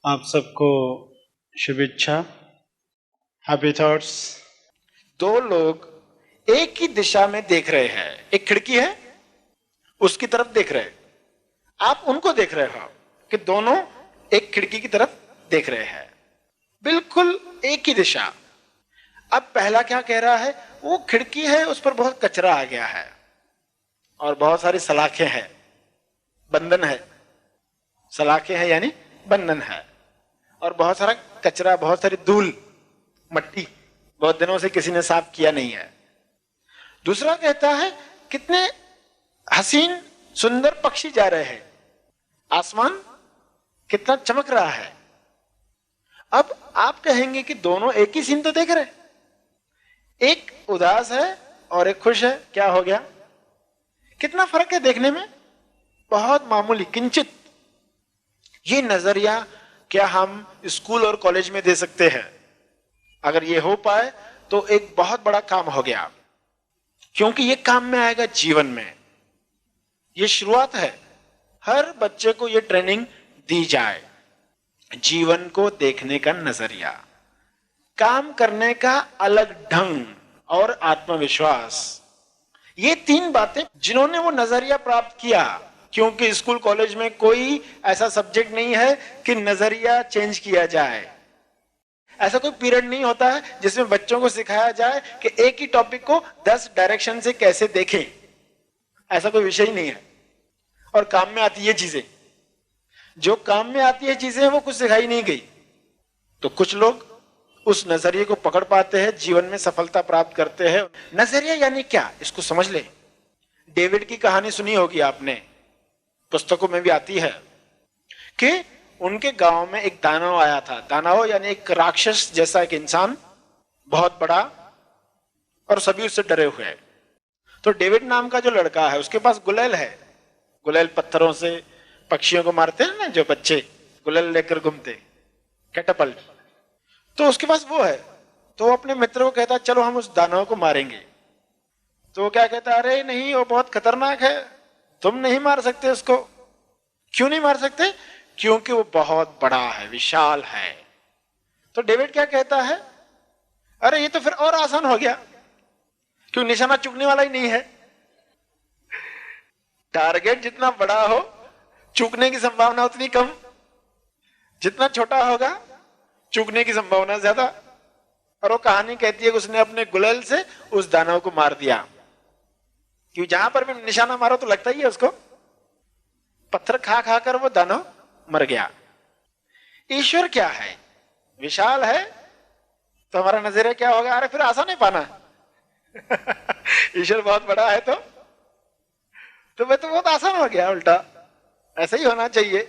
आप सबको शुभेच्छा, हैप्पी थॉट्स। दो लोग एक ही दिशा में देख रहे हैं, एक खिड़की है उसकी तरफ देख रहे हैं, आप उनको देख रहे हो कि दोनों एक खिड़की की तरफ देख रहे हैं, बिल्कुल एक ही दिशा। अब पहला क्या कह रहा है, वो खिड़की है उस पर बहुत कचरा आ गया है और बहुत सारी सलाखें हैं, बंधन है, सलाखें हैं यानी बंधन है, और बहुत सारा कचरा, बहुत सारी धूल मट्टी, बहुत दिनों से किसी ने साफ किया नहीं है। दूसरा कहता है कितने हसीन सुंदर पक्षी जा रहे हैं, आसमान कितना चमक रहा है। अब आप कहेंगे कि दोनों एक ही सीन तो देख रहे, एक उदास है और एक खुश है, क्या हो गया? कितना फर्क है देखने में, बहुत मामूली, किंचित। ये नजरिया क्या हम स्कूल और कॉलेज में दे सकते हैं? अगर ये हो पाए तो एक बहुत बड़ा काम हो गया, क्योंकि ये काम में आएगा जीवन में। ये शुरुआत है, हर बच्चे को ये ट्रेनिंग दी जाए, जीवन को देखने का नजरिया, काम करने का अलग ढंग और आत्मविश्वास। ये तीन बातें जिन्होंने वो नजरिया प्राप्त किया, क्योंकि स्कूल कॉलेज में कोई ऐसा सब्जेक्ट नहीं है कि नजरिया चेंज किया जाए। ऐसा कोई पीरियड नहीं होता है जिसमें बच्चों को सिखाया जाए कि एक ही टॉपिक को 10 डायरेक्शन से कैसे देखें। ऐसा कोई विषय ही नहीं है। और काम में आती है चीजें, जो काम में आती है चीजें वो कुछ सिखाई नहीं गई। तो कुछ लोग उस नजरिए को पकड़ पाते हैं, जीवन में सफलता प्राप्त करते हैं। नजरिया यानी क्या, इसको समझ ले। डेविड की कहानी सुनी होगी आपने, पुस्तकों में भी आती है कि उनके गांव में एक दानव आया था। दानव यानी एक राक्षस जैसा एक इंसान, बहुत बड़ा, और सभी उससे डरे हुए हैं। तो डेविड नाम का जो लड़का है उसके पास गुलेल है। गुलेल पत्थरों से पक्षियों को मारते हैं ना, जो बच्चे गुलेल लेकर घूमते, कैटapult। तो उसके पास वो है। तो वो अपने मित्र को कहता चलो हम उस दानव को मारेंगे। तो वो क्या कहता, अरे नहीं, वो बहुत खतरनाक है, तुम नहीं मार सकते उसको। क्यों नहीं मार सकते? क्योंकि वो बहुत बड़ा है, विशाल है। तो डेविड क्या कहता है, अरे ये तो फिर और आसान हो गया, क्यों निशाना चूकने वाला ही नहीं है। टारगेट जितना बड़ा हो, चूकने की संभावना उतनी कम, जितना छोटा होगा चूकने की संभावना ज्यादा। और वो कहानी कहती है कि उसने अपने गुलेल से उस दानव को मार दिया, क्योंकि जहां पर भी निशाना मारो तो लगता ही है उसको। पत्थर खा खा कर वो दानव मर गया। ईश्वर क्या है, विशाल है, तो हमारा नजरिया क्या होगा, अरे फिर आसान है पाना। ईश्वर बहुत बड़ा है तो वह तो बहुत आसान हो गया, उल्टा ऐसा ही होना चाहिए।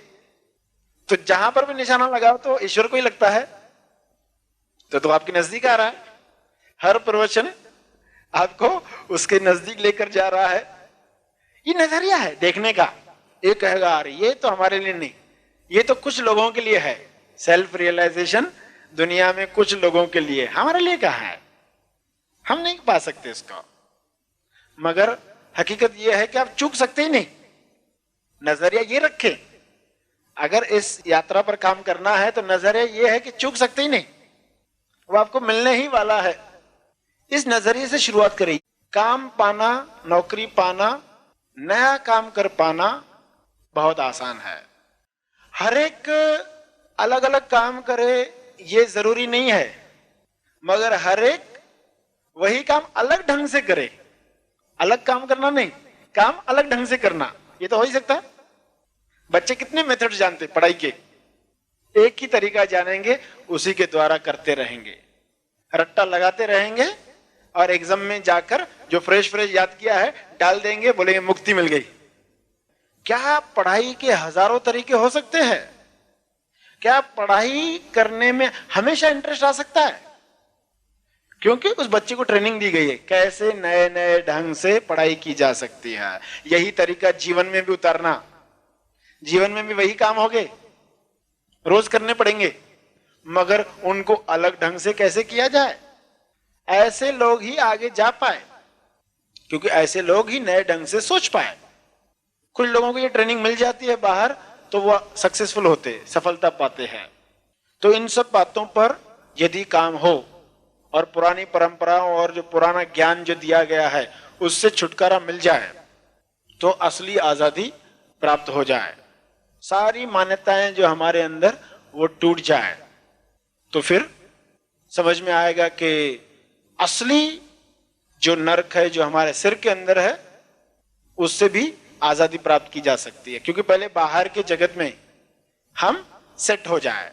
तो जहां पर भी निशाना लगाओ तो ईश्वर को ही लगता है, तो आपके नजदीक आ रहा है। हर प्रवचन आपको उसके नजदीक लेकर जा रहा है। ये नजरिया है देखने का। ये कहेगा अरे ये तो हमारे लिए नहीं, ये तो कुछ लोगों के लिए है। सेल्फ रियलाइजेशन दुनिया में कुछ लोगों के लिए, हमारे लिए कहाँ है, हम नहीं पा सकते इसको। मगर हकीकत यह है कि आप चूक सकते ही नहीं। नजरिया ये रखें, अगर इस यात्रा पर काम करना है तो नजरिया ये है कि चूक सकते ही नहीं, वो आपको मिलने ही वाला है। इस नजरिए से शुरुआत करें। काम पाना, नौकरी पाना, नया काम कर पाना बहुत आसान है। हर एक अलग अलग काम करे ये जरूरी नहीं है, मगर हर एक वही काम अलग ढंग से करे। अलग काम करना नहीं, काम अलग ढंग से करना, ये तो हो ही सकता है। बच्चे कितने मेथड जानते पढ़ाई के, एक ही तरीका जानेंगे, उसी के द्वारा करते रहेंगे, रट्टा लगाते रहेंगे, और एग्जाम में जाकर जो फ्रेश याद किया है डाल देंगे, बोलेंगे मुक्ति मिल गई। क्या पढ़ाई के हजारों तरीके हो सकते हैं? क्या पढ़ाई करने में हमेशा इंटरेस्ट आ सकता है? क्योंकि उस बच्चे को ट्रेनिंग दी गई है कैसे नए नए ढंग से पढ़ाई की जा सकती है। यही तरीका जीवन में भी उतारना। जीवन में भी वही काम होंगे, रोज करने पड़ेंगे, मगर उनको अलग ढंग से कैसे किया जाए। ऐसे लोग ही आगे जा पाए, क्योंकि ऐसे लोग ही नए ढंग से सोच पाए। कुछ लोगों को ये ट्रेनिंग मिल जाती है बाहर, तो वो सक्सेसफुल होते, सफलता पाते हैं। तो इन सब बातों पर यदि काम हो और पुरानी परंपराओं और जो पुराना ज्ञान जो दिया गया है उससे छुटकारा मिल जाए तो असली आजादी प्राप्त हो जाए, सारी मान्यताएं जो हमारे अंदर वो टूट जाए, तो फिर समझ में आएगा कि असली जो नर्क है जो हमारे सिर के अंदर है उससे भी आजादी प्राप्त की जा सकती है। क्योंकि पहले बाहर के जगत में हम सेट हो जाए।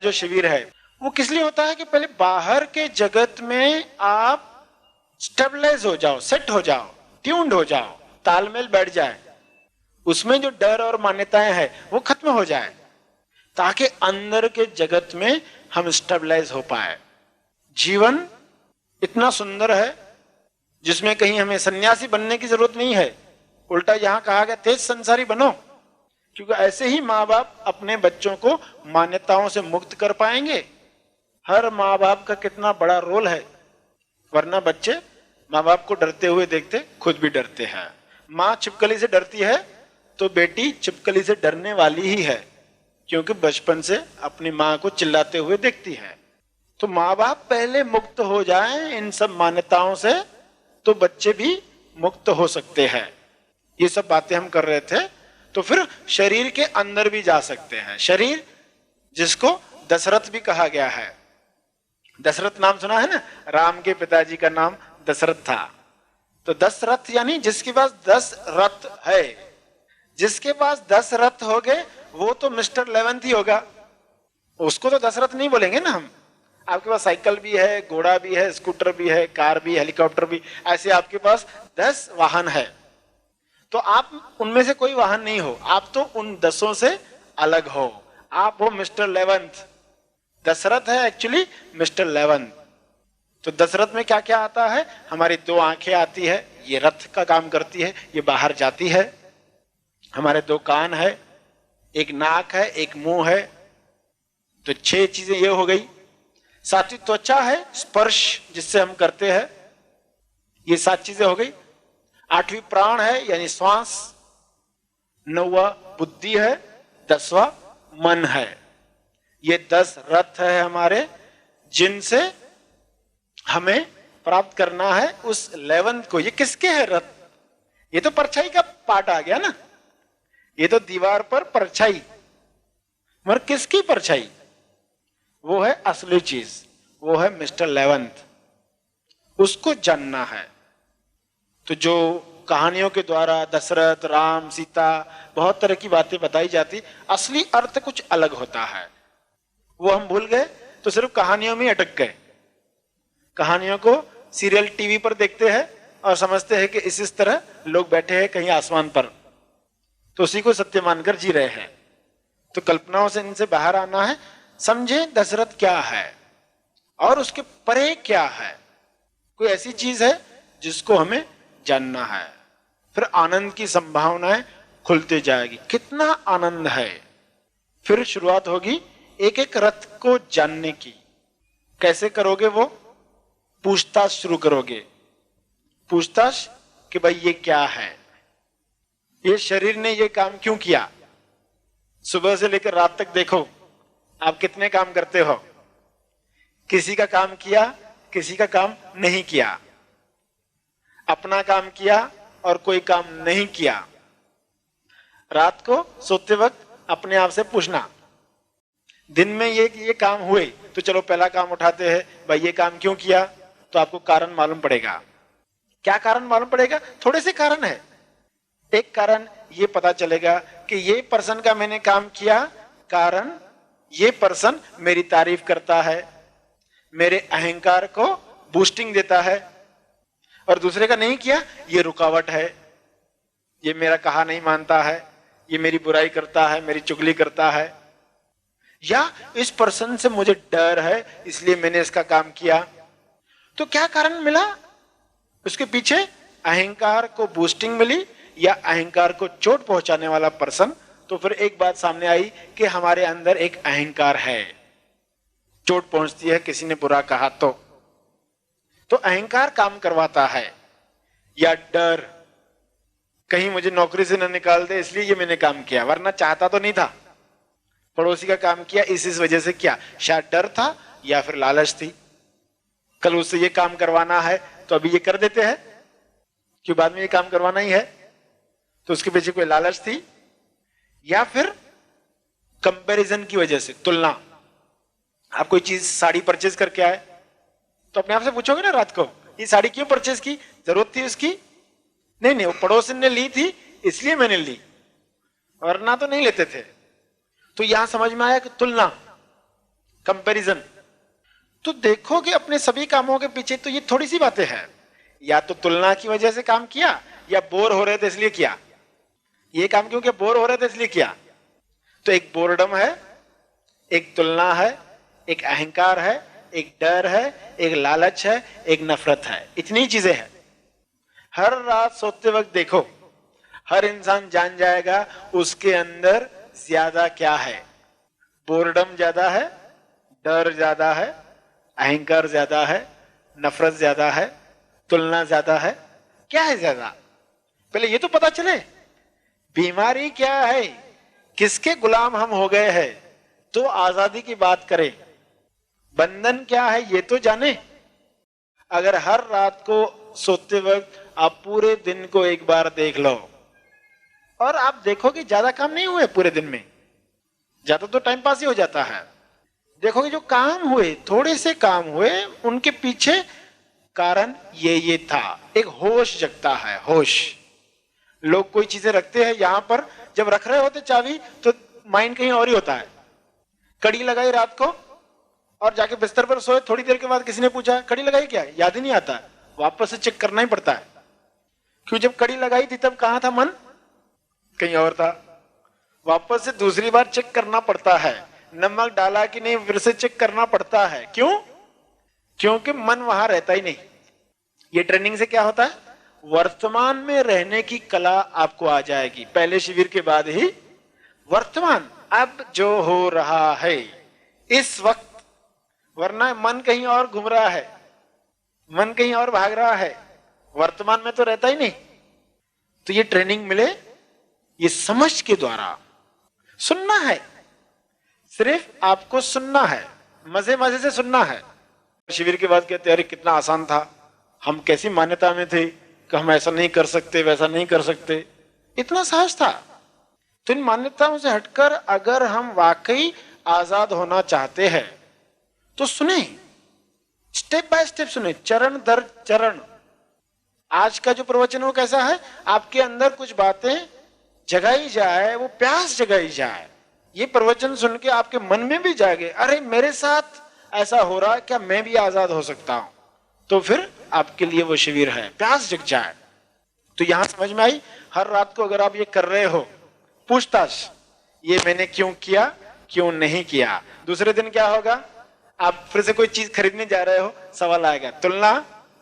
जो शिविर है वो किस लिए होता है कि पहले बाहर के जगत में आप स्टेबलाइज हो जाओ, सेट हो जाओ, ट्यून्ड हो जाओ, तालमेल बैठ जाए, उसमें जो डर और मान्यताएं हैं वो खत्म हो जाए, ताकि अंदर के जगत में हम स्टेबलाइज हो पाए। जीवन इतना सुंदर है जिसमें कहीं हमें सन्यासी बनने की जरूरत नहीं है, उल्टा यहां कहा गया तेज संसारी बनो, क्योंकि ऐसे ही माँ बाप अपने बच्चों को मान्यताओं से मुक्त कर पाएंगे। हर माँ बाप का कितना बड़ा रोल है, वरना बच्चे माँ बाप को डरते हुए देखते खुद भी डरते हैं। माँ छिपकली से डरती है तो बेटी छिपकली से डरने वाली ही है, क्योंकि बचपन से अपनी माँ को चिल्लाते हुए देखती है। तो माँ बाप पहले मुक्त हो जाएं इन सब मान्यताओं से तो बच्चे भी मुक्त हो सकते हैं। ये सब बातें हम कर रहे थे। तो फिर शरीर के अंदर भी जा सकते हैं। शरीर जिसको दशरथ भी कहा गया है, दशरथ नाम सुना है ना, राम के पिताजी का नाम दशरथ था। तो 10 रथ यानी जिसके पास 10 रथ है, जिसके पास 10 रथ हो गए वो तो मिस्टर 11th ही होगा, उसको तो दशरथ नहीं बोलेंगे ना हम। आपके पास साइकिल भी है, घोड़ा भी है, स्कूटर भी है, कार भी, हेलीकॉप्टर भी, ऐसे आपके पास 10 वाहन है। तो आप उनमें से कोई वाहन नहीं हो, आप तो उन 10 से अलग हो, आप हो मिस्टर 11th। दशरथ है एक्चुअली मिस्टर 11th। तो दशरथ में क्या क्या आता है, हमारी 2 आंखें आती है, ये रथ का काम करती है, ये बाहर जाती है। हमारे 2 कान है, एक नाक है, एक मुंह है, तो 6 चीजें ये हो गई। 7वीं त्वचा है, स्पर्श जिससे हम करते हैं, ये 7 चीजें हो गई। 8वीं प्राण है यानी श्वास, 9वां बुद्धि है, 10वां मन है। ये 10 रथ है हमारे, जिनसे हमें प्राप्त करना है उस 11th को। ये किसके है रथ? ये तो परछाई का पार्ट आ गया ना, ये तो दीवार पर परछाई, मगर किसकी परछाई? वो है असली चीज, वो है मिस्टर 11th। उसको जानना है। तो जो कहानियों के द्वारा दशरथ, राम, सीता, बहुत तरह की बातें बताई जाती, असली अर्थ कुछ अलग होता है, वो हम भूल गए। तो सिर्फ कहानियों में अटक गए। कहानियों को सीरियल टीवी पर देखते हैं और समझते हैं कि इस तरह लोग बैठे हैं कहीं आसमान पर, तो उसी को सत्य मानकर जी रहे हैं। तो कल्पनाओं से इनसे बाहर आना है। समझे दशरथ क्या है और उसके परे क्या है। कोई ऐसी चीज है जिसको हमें जानना है, फिर आनंद की संभावनाएं खुलते जाएगी। कितना आनंद है। फिर शुरुआत होगी एक एक रथ को जानने की। कैसे करोगे? वो पूछताछ शुरू करोगे। पूछताछ कि भाई ये क्या है, ये शरीर ने ये काम क्यों किया। सुबह से लेकर रात तक देखो आप कितने काम करते हो। किसी का काम किया, किसी का काम नहीं किया, अपना काम किया और कोई काम नहीं किया। रात को सोते वक्त अपने आप से पूछना, दिन में ये काम हुए तो चलो पहला काम उठाते हैं, भाई ये काम क्यों किया, तो आपको कारण मालूम पड़ेगा। क्या कारण मालूम पड़ेगा? थोड़े से कारण है। एक कारण ये पता चलेगा कि ये पर्सन का मैंने काम किया, कारण ये पर्सन मेरी तारीफ करता है, मेरे अहंकार को बूस्टिंग देता है, और दूसरे का नहीं किया, ये रुकावट है, ये मेरा कहा नहीं मानता है, ये मेरी बुराई करता है, मेरी चुगली करता है, या इस पर्सन से मुझे डर है इसलिए मैंने इसका काम किया। तो क्या कारण मिला? उसके पीछे अहंकार को बूस्टिंग मिली या अहंकार को चोट पहुंचाने वाला पर्सन। तो फिर एक बात सामने आई कि हमारे अंदर एक अहंकार है, चोट पहुंचती है किसी ने बुरा कहा तो अहंकार काम करवाता है, या डर कहीं मुझे नौकरी से न निकाल दे इसलिए ये मैंने काम किया, वरना चाहता तो नहीं था, पड़ोसी का काम किया, इस वजह से किया, शायद डर था या फिर लालच थी, कल उससे ये काम करवाना है तो अभी ये कर देते हैं, क्यों बाद में ये काम करवाना ही है, तो उसके पीछे कोई लालच थी, या फिर कंपैरिजन की वजह से, तुलना। आप कोई चीज साड़ी परचेज करके आए तो अपने आप से पूछोगे ना रात को, ये साड़ी क्यों परचेज की, जरूरत थी उसकी? नहीं, वो पड़ोसन ने ली थी इसलिए मैंने ली, वरना तो नहीं लेते थे। तो यहां समझ में आया कि तुलना, कंपैरिजन। तो देखो कि अपने सभी कामों के पीछे तो ये थोड़ी सी बातें हैं, या तो तुलना की वजह से काम किया, या बोर हो रहे थे इसलिए किया। ये काम क्यों किया? बोर हो रहे थे इसलिए किया। तो एक बोर्डम है, एक तुलना है, एक अहंकार है, एक डर है, एक लालच है, एक नफरत है। इतनी चीजें हैं। हर रात सोते वक्त देखो, हर इंसान जान जाएगा उसके अंदर ज्यादा क्या है। बोर्डम ज्यादा है, डर ज्यादा है, अहंकार ज्यादा है, नफरत ज्यादा है, तुलना ज्यादा है। क्या है ज्यादा? पहले ये तो पता चले बीमारी क्या है, किसके गुलाम हम हो गए हैं, तो आजादी की बात करें। बंधन क्या है ये तो जाने। अगर हर रात को सोते वक्त आप पूरे दिन को एक बार देख लो, और आप देखोगे ज्यादा काम नहीं हुए पूरे दिन में, ज्यादा तो टाइम पास ही हो जाता है। देखोगे जो काम हुए, थोड़े से काम हुए, उनके पीछे कारण ये था। एक होश जगता है, होश। लोग कोई चीजें रखते हैं यहां पर, जब रख रहे होते चाबी तो माइंड कहीं और ही होता है। कड़ी लगाई रात को और जाके बिस्तर पर सोए, थोड़ी देर के बाद किसी ने पूछा कड़ी लगाई क्या, याद ही नहीं आता, वापस से चेक करना ही पड़ता है। क्यों? जब कड़ी लगाई थी तब कहां था मन? कहीं और था। वापस से दूसरी बार चेक करना पड़ता है, नमक डाला कि नहीं फिर से चेक करना पड़ता है। क्यों? क्योंकि मन वहां रहता ही नहीं। ये ट्रेनिंग से क्या होता है? वर्तमान में रहने की कला आपको आ जाएगी। पहले शिविर के बाद ही वर्तमान, अब जो हो रहा है इस वक्त, वरना मन कहीं और घूम रहा है, मन कहीं और भाग रहा है, वर्तमान में तो रहता ही नहीं। तो ये ट्रेनिंग मिले, ये समझ के द्वारा। सुनना है, सिर्फ आपको सुनना है, मजे मजे से सुनना है। शिविर के बाद कहते अरे कितना आसान था, हम कैसी मान्यता में थे कि हम ऐसा नहीं कर सकते, वैसा नहीं कर सकते, इतना सहज था। तो इन मान्यताओं से हटकर अगर हम वाकई आजाद होना चाहते हैं तो सुने, स्टेप बाय स्टेप सुने, चरण दर चरण। आज का जो प्रवचन वो कैसा है, आपके अंदर कुछ बातें जगाई जाए, वो प्यास जगाई जाए। ये प्रवचन सुन के आपके मन में भी जागे, अरे मेरे साथ ऐसा हो रहा है, क्या मैं भी आजाद हो सकता हूं? तो फिर आपके लिए वो शिविर है, प्यास जग जाए। तो यहां समझ में आई, हर रात को अगर आप ये कर रहे हो, पूछताछ, ये मैंने क्यों किया, क्यों नहीं किया। दूसरे दिन क्या होगा, आप फिर से कोई चीज खरीदने जा रहे हो, सवाल आएगा, तुलना,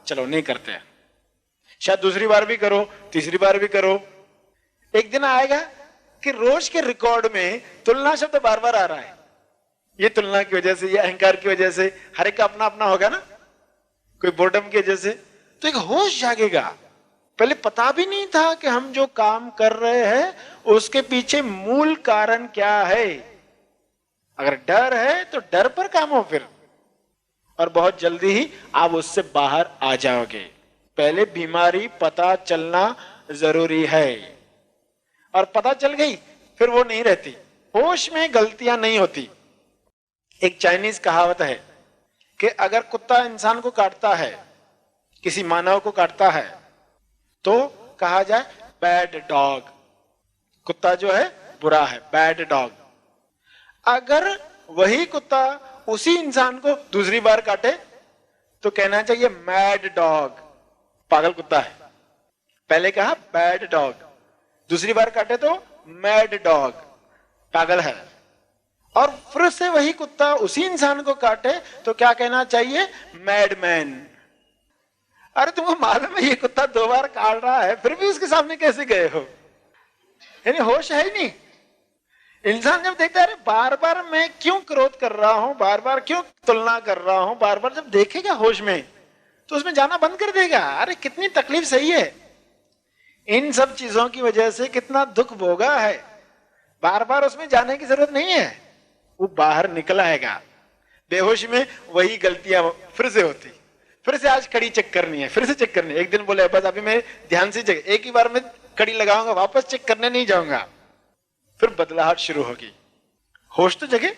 चलो नहीं करते। शायद दूसरी बार भी करो, तीसरी बार भी करो। एक दिन आएगा कि रोज के रिकॉर्ड में तुलना शब्द बार बार आ रहा है। ये तुलना की वजह से, ये अहंकार की वजह से, हर एक का अपना अपना होगा ना, कोई बोर्डम की वजह से। तो एक होश जागेगा। पहले पता भी नहीं था कि हम जो काम कर रहे हैं उसके पीछे मूल कारण क्या है। अगर डर है तो डर पर काम हो फिर, और बहुत जल्दी ही आप उससे बाहर आ जाओगे। पहले बीमारी पता चलना जरूरी है, और पता चल गई फिर वो नहीं रहती। होश में गलतियां नहीं होती। एक चाइनीज कहावत है कि अगर कुत्ता इंसान को काटता है, किसी मानव को काटता है, तो कहा जाए बैड डॉग, कुत्ता जो है बुरा है, बैड डॉग। अगर वही कुत्ता उसी इंसान को दूसरी बार काटे तो कहना चाहिए मैड डॉग, पागल कुत्ता है। पहले कहा बैड डॉग, दूसरी बार काटे तो मैड डॉग, पागल है। और फिर से वही कुत्ता उसी इंसान को काटे तो क्या कहना चाहिए, मैडमैन। अरे तुमको मालूम है ये कुत्ता 2 बार काट रहा है, फिर भी उसके सामने कैसे गए हो? यानी होश है ही नहीं। इंसान जब देखता है अरे बार बार मैं क्यों क्रोध कर रहा हूं, बार बार क्यों तुलना कर रहा हूं, बार बार जब देखेगा होश में तो उसमें जाना बंद कर देगा। अरे कितनी तकलीफ सही है, इन सब चीजों की वजह से कितना दुख भोगा है, बार बार उसमें जाने की जरूरत नहीं है। वो बाहर निकल आएगा। बेहोशी में वही गलतियां फिर से होती, फिर से आज कड़ी चेक करनी है, फिर से चेक करनी है। एक दिन बोले बस अभी मैं ध्यान से चेक, एक ही बार में कड़ी लगाऊंगा, वापस चेक करने नहीं जाऊंगा, फिर बदलाहट शुरू होगी। होश तो जगे,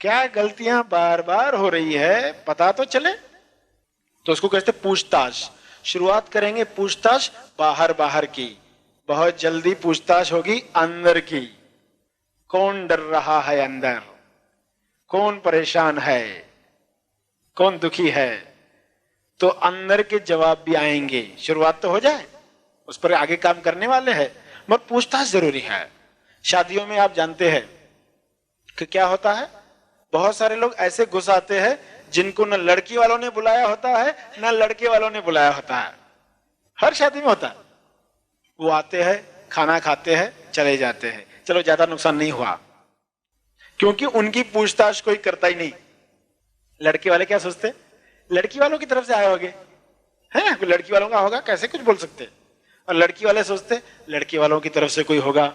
क्या गलतियां बार बार हो रही है पता तो चले। तो उसको कहते पूछताछ। शुरुआत करेंगे पूछताछ बाहर बाहर की, बहुत जल्दी पूछताछ होगी अंदर की। कौन डर रहा है अंदर, कौन परेशान है, कौन दुखी है, तो अंदर के जवाब भी आएंगे। शुरुआत तो हो जाए, उस पर आगे काम करने वाले हैं, मगर पूछताछ जरूरी है। शादियों में आप जानते हैं कि क्या होता है, बहुत सारे लोग ऐसे घुस आते हैं जिनको न लड़की वालों ने बुलाया होता है न लड़के वालों ने बुलाया होता है। हर शादी में होता है। वो आते हैं, खाना खाते हैं, चले जाते हैं, चलो ज्यादा नुकसान नहीं हुआ, क्योंकि उनकी पूछताछ कोई करता ही नहीं। लड़के वाले क्या सोचते, लड़की वालों की तरफ से आए होंगे, है लड़की वालों का होगा, कैसे कुछ बोल सकते। और लड़की वाले सोचते लड़के वालों की तरफ से कोई होगा,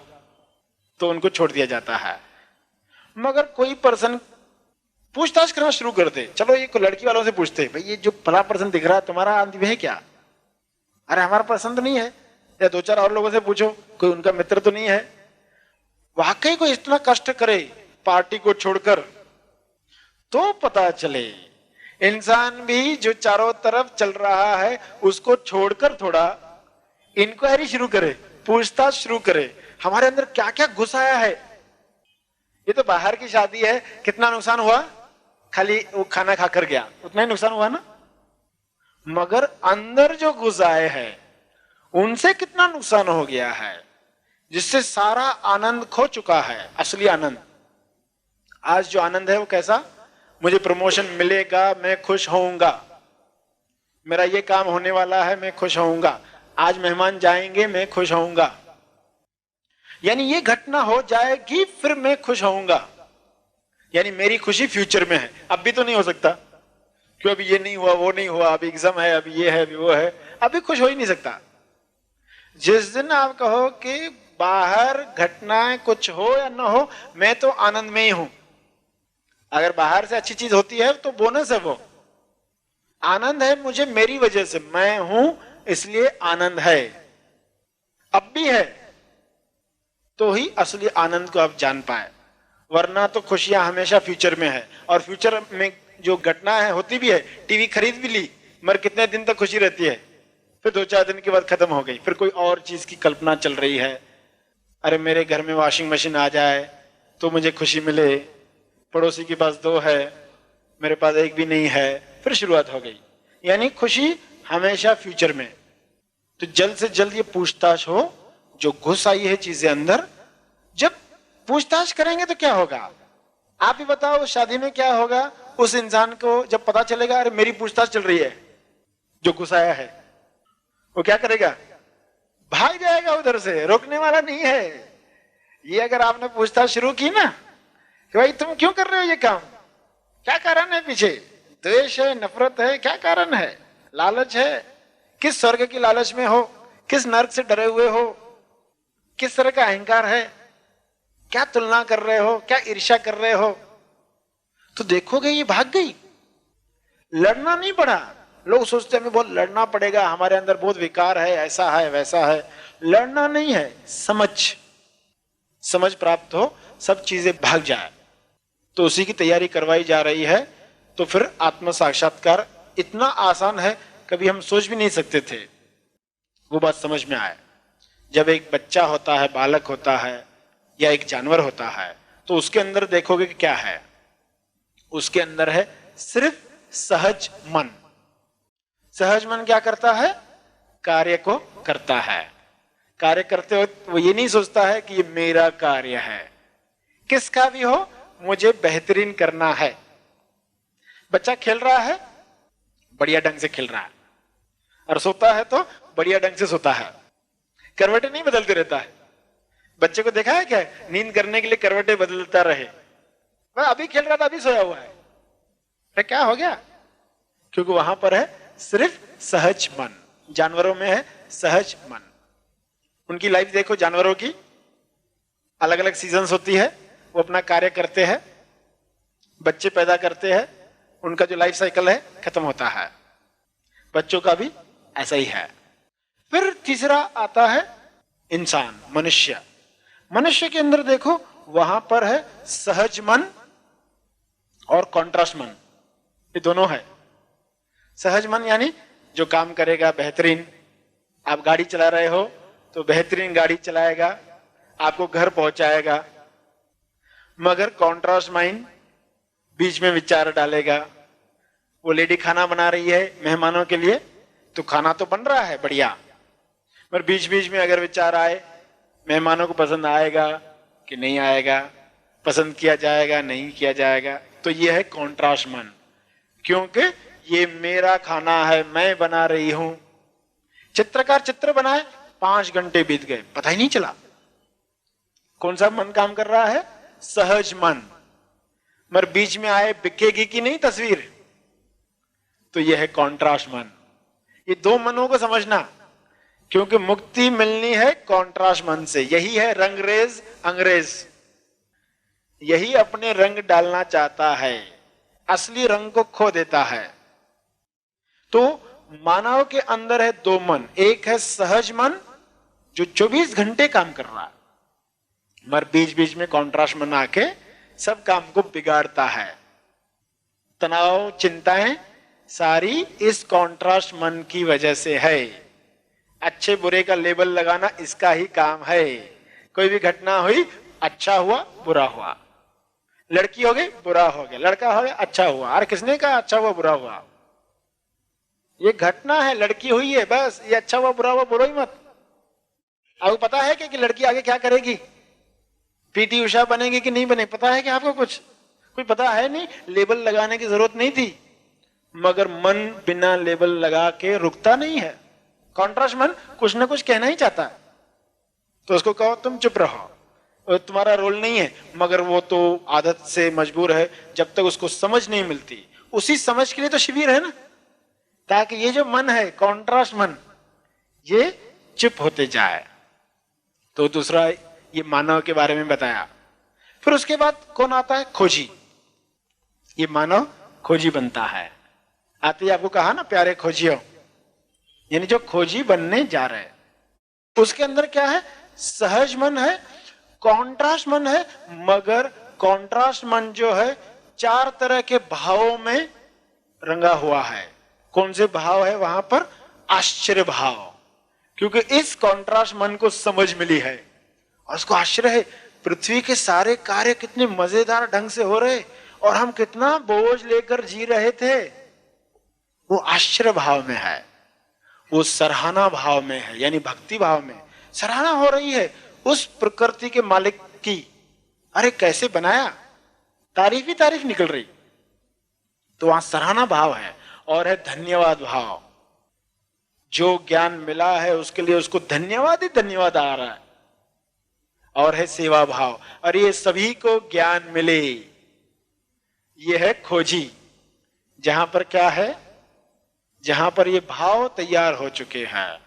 तो उनको छोड़ दिया जाता है। मगर कोई पर्सन पूछताछ करना शुरू कर दे, चलो ये लड़की वालों से पूछते, भाई ये जो फला पर्सन दिख रहा है तुम्हारा आदमी है क्या? अरे हमारा पसंद नहीं है। या दो चार और लोगों से पूछो, कोई उनका मित्र तो नहीं है। वाकई कोई इतना कष्ट करे पार्टी को छोड़कर, तो पता चले इंसान भी जो चारों तरफ चल रहा है उसको छोड़कर थोड़ा इंक्वायरी शुरू करे, पूछताछ शुरू करे, हमारे अंदर क्या क्या घुस आया है। ये तो बाहर की शादी है, कितना नुकसान हुआ, खाली वो खाना खाकर गया, उतना ही नुकसान हुआ ना। मगर अंदर जो घुस आए हैं उनसे कितना नुकसान हो गया है, जिससे सारा आनंद खो चुका है, असली आनंद। आज जो आनंद है वो कैसा, मुझे प्रमोशन मिलेगा मैं खुश होऊंगा, मेरा ये काम होने वाला है मैं खुश होऊंगा, आज मेहमान जाएंगे मैं खुश होऊंगा, यानी ये घटना हो जाएगी फिर मैं खुश होऊंगा, यानी मेरी खुशी फ्यूचर में है, अब भी तो नहीं हो सकता, क्यों अभी ये नहीं हुआ वो नहीं हुआ, अभी एग्जाम है, अभी ये है अभी वो है, अभी खुश हो ही नहीं सकता। जिस दिन आप कहो कि बाहर घटनाएं कुछ हो या ना हो मैं तो आनंद में ही हूं, अगर बाहर से अच्छी चीज होती है तो बोनस है, वो आनंद है मुझे मेरी वजह से, मैं हूं इसलिए आनंद है, अब भी है, तो ही असली आनंद को आप जान पाए। वरना तो खुशियां हमेशा फ्यूचर में है, और फ्यूचर में जो घटना है होती भी है, टीवी खरीद भी ली मगर कितने दिन तक खुशी रहती है, फिर 2-4 दिन के बाद खत्म हो गई, फिर कोई और चीज की कल्पना चल रही है। अरे मेरे घर में वॉशिंग मशीन आ जाए तो मुझे खुशी मिले, पड़ोसी के पास 2 है मेरे पास 1 भी नहीं है, फिर शुरुआत हो गई। यानी खुशी हमेशा फ्यूचर में। तो जल्द से जल्द ये पूछताछ हो, जो घुस आई है चीजें अंदर, जब पूछताछ करेंगे तो क्या होगा, आप ही बताओ शादी में क्या होगा। उस इंसान को जब पता चलेगा अरे मेरी पूछताछ चल रही है, जो घुस आया है वो क्या करेगा, भाग जाएगा उधर से, रोकने वाला नहीं है। ये अगर आपने पूछताछ शुरू की ना कि भाई तुम क्यों कर रहे हो ये काम, क्या कारण है पीछे, द्वेष है, नफरत है, क्या कारण है, लालच है, किस स्वर्ग की लालच में हो, किस नर्क से डरे हुए हो, किस तरह का अहंकार है, क्या तुलना कर रहे हो, क्या ईर्ष्या कर रहे हो, तो देखोगे ये भाग गई। लड़ना नहीं पड़ा। लोग सोचते हमें बहुत लड़ना पड़ेगा, हमारे अंदर बहुत विकार है, ऐसा है वैसा है। लड़ना नहीं है, समझ प्राप्त हो, सब चीजें भाग जाए, तो उसी की तैयारी करवाई जा रही है। तो फिर आत्म साक्षात्कार इतना आसान है, कभी हम सोच भी नहीं सकते थे वो बात समझ में आए। जब एक बच्चा होता है, बालक होता है या एक जानवर होता है, तो उसके अंदर देखोगे कि क्या है, उसके अंदर है सिर्फ सहज मन। सहज मन क्या करता है, कार्य को करता है। कार्य करते वक्त वो ये नहीं सोचता है कि ये मेरा कार्य है, किसका भी हो मुझे बेहतरीन करना है। बच्चा खेल रहा है, बढ़िया ढंग से खेल रहा है, और सोता है तो बढ़िया ढंग से सोता है, करवटें नहीं बदलते रहता है। बच्चे को देखा है क्या, नींद करने के लिए करवटें बदलता रहे, वह अभी खेल रहा था अभी सोया हुआ है, तो क्या हो गया, क्योंकि वहां पर है सिर्फ सहज मन। जानवरों में है सहज मन। उनकी लाइफ देखो, जानवरों की अलग अलग सीजन्स होती है, वो अपना कार्य करते हैं, बच्चे पैदा करते हैं, उनका जो लाइफ साइकिल है खत्म होता है, बच्चों का भी ऐसा ही है। फिर तीसरा आता है इंसान, मनुष्य। मनुष्य के अंदर देखो वहां पर है सहज मन और कॉन्ट्रास्ट मन, ये दोनों है। सहज मन यानी जो काम करेगा बेहतरीन, आप गाड़ी चला रहे हो तो बेहतरीन गाड़ी चलाएगा, आपको घर पहुंचाएगा। मगर कॉन्ट्रास्ट माइंड बीच में विचार डालेगा। वो लेडी खाना बना रही है मेहमानों के लिए, तो खाना तो बन रहा है बढ़िया, पर बीच बीच में अगर विचार आए मेहमानों को पसंद आएगा कि नहीं आएगा, पसंद किया जाएगा नहीं किया जाएगा, तो ये है कॉन्ट्रास्ट मन। क्योंकि ये मेरा खाना है, मैं बना रही हूं। चित्रकार चित्र बनाए, 5 घंटे बीत गए, पता ही नहीं चला। कौन सा मन काम कर रहा है? सहज मन। मगर बीच में आए बिकेगी कि नहीं तस्वीर, तो यह है कॉन्ट्रास्ट मन। ये दो मनों को समझना, क्योंकि मुक्ति मिलनी है कॉन्ट्रास्ट मन से। यही है रंगरेज अंग्रेज, यही अपने रंग डालना चाहता है, असली रंग को खो देता है। तो मानव के अंदर है दो मन, एक है सहज मन जो 24 घंटे काम कर रहा है, मगर बीच बीच में कॉन्ट्रास्ट मन आके सब काम को बिगाड़ता है। तनाव चिंताएं सारी इस कॉन्ट्रास्ट मन की वजह से है। अच्छे बुरे का लेबल लगाना इसका ही काम है। कोई भी घटना हुई, अच्छा हुआ बुरा हुआ, लड़की हो गई बुरा हो गया, लड़का हो गया अच्छा हुआ। अरे किसने कहा अच्छा हुआ बुरा हुआ? ये घटना है, लड़की हुई है बस, ये अच्छा हुआ बुरा हुआ बोलो ही मत। आपको पता है कि लड़की आगे क्या करेगी, पीटी उषा बनेगी कि नहीं बनेगी, पता है कि आपको कुछ कोई पता है नहीं। लेबल लगाने की जरूरत नहीं थी, मगर मन बिना लेबल लगा के रुकता नहीं है। कॉन्ट्रास्ट मन कुछ ना कुछ कहना ही चाहता है, तो उसको कहो तुम चुप रहो, तुम्हारा रोल नहीं है। मगर वो तो आदत से मजबूर है, जब तक उसको समझ नहीं मिलती। उसी समझ के लिए तो शिविर है ना, ताकि ये जो मन है कॉन्ट्रास्ट मन, ये चुप होते जाए। तो दूसरा ये मानव के बारे में बताया। फिर उसके बाद कौन आता है? खोजी। ये मानव खोजी बनता है। आते ही आपको कहा ना प्यारे खोजियो, यानी जो खोजी बनने जा रहे हैं। उसके अंदर क्या है? सहज मन है, कॉन्ट्रास्ट मन है। मगर कॉन्ट्रास्ट मन जो है 4 तरह के भावों में रंगा हुआ है। कौन से भाव है वहां पर? आश्चर्य भाव। क्योंकि इस कॉन्ट्रास्ट मन को समझ मिली है और उसको आश्चर्य है, पृथ्वी के सारे कार्य कितने मजेदार ढंग से हो रहे और हम कितना बोझ लेकर जी रहे थे। वो आश्चर्य भाव में है, वो सराहना भाव में है, यानी भक्ति भाव में सराहना हो रही है उस प्रकृति के मालिक की। अरे कैसे बनाया, तारीफ ही तारीफ निकल रही। तो वहां सराहना भाव है और है धन्यवाद भाव। जो ज्ञान मिला है उसके लिए उसको धन्यवाद ही धन्यवाद आ रहा है। और है सेवा भाव, और ये सभी को ज्ञान मिले, ये है खोजी। जहां पर क्या है? जहां पर ये भाव तैयार हो चुके हैं।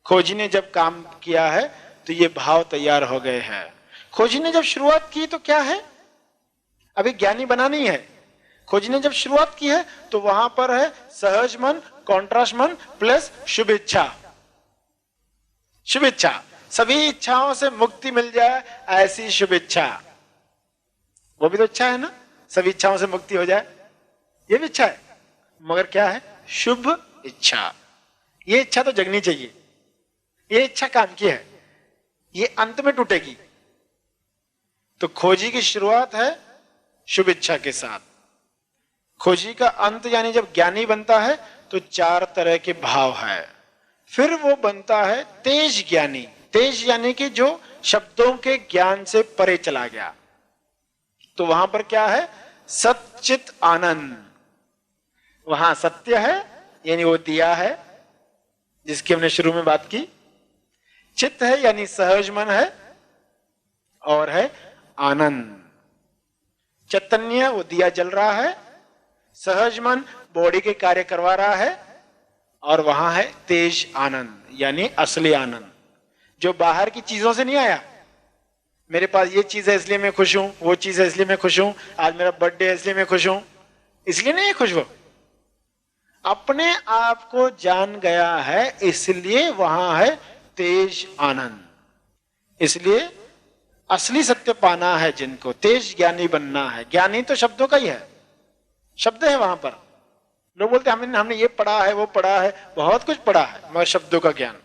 खोजी ने जब काम किया है तो ये भाव तैयार हो गए हैं। खोजी ने जब शुरुआत की तो क्या है? अभी ज्ञानी बना नहीं है। खोजी ने जब शुरुआत की है तो वहां पर है सहज मन, कॉन्ट्रास्ट मन प्लस शुभ इच्छा। शुभ इच्छा, सभी इच्छाओं से मुक्ति मिल जाए ऐसी शुभ इच्छा। वो भी तो इच्छा है ना, सभी इच्छाओं से मुक्ति हो जाए, ये भी इच्छा है। मगर क्या है? शुभ इच्छा। ये इच्छा तो जगनी चाहिए, ये इच्छा काम की है, ये अंत में टूटेगी। तो खोजी की शुरुआत है शुभ इच्छा के साथ। खोजी का अंत यानी जब ज्ञानी बनता है तो 4 तरह के भाव है। फिर वो बनता है तेज ज्ञानी। तेज यानी कि जो शब्दों के ज्ञान से परे चला गया। तो वहां पर क्या है? सच्चित आनंद। वहां सत्य है, यानी वो दिया है जिसकी हमने शुरू में बात की। चित्त है यानी सहज मन है, और है आनंद। चैतन्य, वो दिया जल रहा है। सहज मन बॉडी के कार्य करवा रहा है, और वहां है तेज आनंद यानी असली आनंद, जो बाहर की चीजों से नहीं आया, मेरे पास ये चीज है इसलिए मैं खुश हूं, वो चीज है इसलिए मैं खुश हूं, आज मेरा बर्थडे है इसलिए मैं खुश हूं, इसलिए नहीं है खुश। वो अपने आप को जान गया है, इसलिए वहां है तेज आनंद। इसलिए असली सत्य पाना है जिनको, तेज ज्ञानी बनना है। ज्ञानी तो शब्दों का ही है, शब्द है वहां पर। लोग बोलते हैं हमने ये पढ़ा है, वो पढ़ा है, बहुत कुछ पढ़ा है, मगर शब्दों का ज्ञान।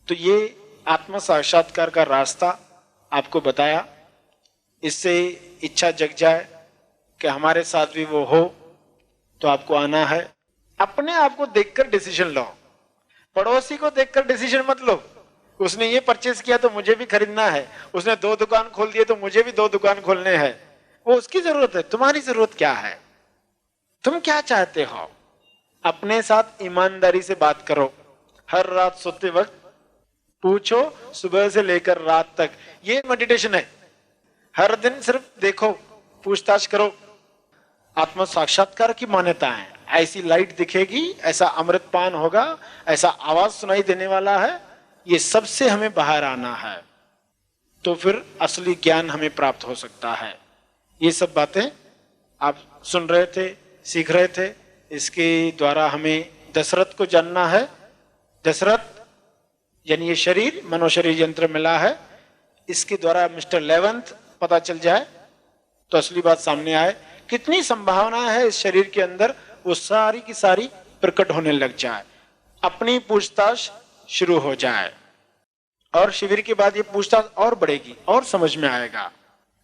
तो ये आत्म साक्षात्कार का रास्ता आपको बताया। इससे इच्छा जग जाए कि हमारे साथ भी वो हो, तो आपको आना है। अपने आप को देखकर डिसीजन लो, पड़ोसी को देखकर डिसीजन मत लो। उसने ये परचेस किया तो मुझे भी खरीदना है, उसने 2 दुकान खोल दिए तो मुझे भी 2 दुकान खोलने हैं। वो उसकी जरूरत है, तुम्हारी जरूरत क्या है? तुम क्या चाहते हो? अपने साथ ईमानदारी से बात करो। हर रात सोते वक्त पूछो, सुबह से लेकर रात तक। ये मेडिटेशन है। हर दिन सिर्फ देखो, पूछताछ करो। आत्म साक्षात्कार की मान्यता है, ऐसी लाइट दिखेगी, ऐसा अमृतपान होगा, ऐसा आवाज सुनाई देने वाला है। ये सबसे हमें बाहर आना है, तो फिर असली ज्ञान हमें प्राप्त हो सकता है। ये सब बातें आप सुन रहे थे, सीख रहे थे। इसके द्वारा हमें दशरथ को जानना है। दशरथ यानी ये शरीर, मनोशरीर यंत्र मिला है, इसके द्वारा मिस्टर 11th पता चल जाए तो असली बात सामने आए। कितनी संभावना है इस शरीर के अंदर, वो सारी की सारी प्रकट होने लग जाए। अपनी पूछताछ शुरू हो जाए, और शिविर के बाद ये पूछताछ और बढ़ेगी और समझ में आएगा।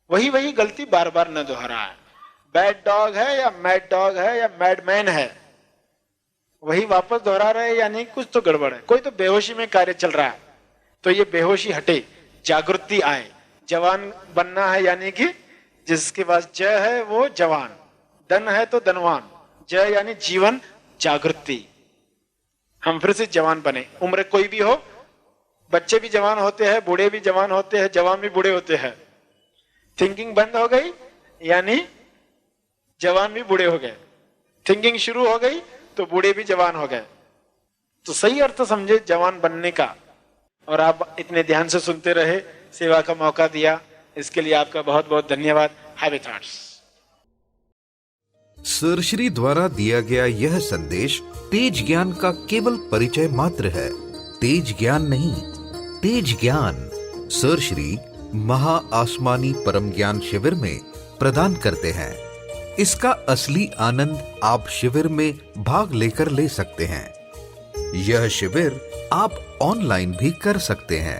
वही गलती बार बार न दोहराए। बैड डॉग है या मैड डॉग है या मैडमैन है, वही वापस दोहरा रहे, यानी कुछ तो गड़बड़ है। कोई तो बेहोशी में कार्य चल रहा है, तो ये बेहोशी हटे, जागृति आए। जवान बनना है, यानी कि जिसके पास ज है वो जवान, धन है तो धनवान। ज यानी जीवन, जागृति। हम फिर से जवान बने। उम्र कोई भी हो, बच्चे भी जवान होते हैं, बूढ़े भी जवान होते हैं, जवान भी बूढ़े होते हैं। थिंकिंग बंद हो गई यानी जवान भी बूढ़े हो गए। थिंकिंग शुरू हो गई तो बूढ़े भी जवान हो गए। तो सही अर्थ समझे जवान बनने का। और आप इतने ध्यान से सुनते रहे, सेवा का मौका दिया, इसके लिए आपका बहुत बहुत धन्यवाद। Happy thoughts. सर श्री द्वारा दिया गया यह संदेश तेज ज्ञान का केवल परिचय मात्र है। तेज ज्ञान नहीं, तेज ज्ञान सर श्री महा आसमानी परम ज्ञान शिविर में प्रदान करते हैं। इसका असली आनंद आप शिविर में भाग लेकर ले सकते हैं। यह शिविर आप ऑनलाइन भी कर सकते हैं।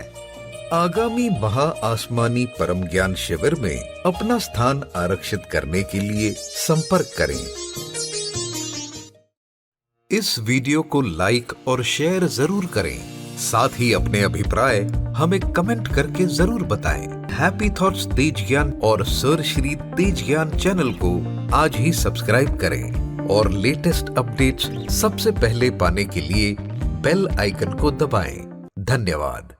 आगामी महा आसमानी परम ज्ञान शिविर में अपना स्थान आरक्षित करने के लिए संपर्क करें। इस वीडियो को लाइक और शेयर जरूर करें। साथ ही अपने अभिप्राय हमें कमेंट करके जरूर बताएं। हैप्पी थॉट्स तेज ज्ञान और सर श्री तेज ज्ञान चैनल को आज ही सब्सक्राइब करें और लेटेस्ट अपडेट्स सबसे पहले पाने के लिए बेल आइकन को दबाएं। धन्यवाद।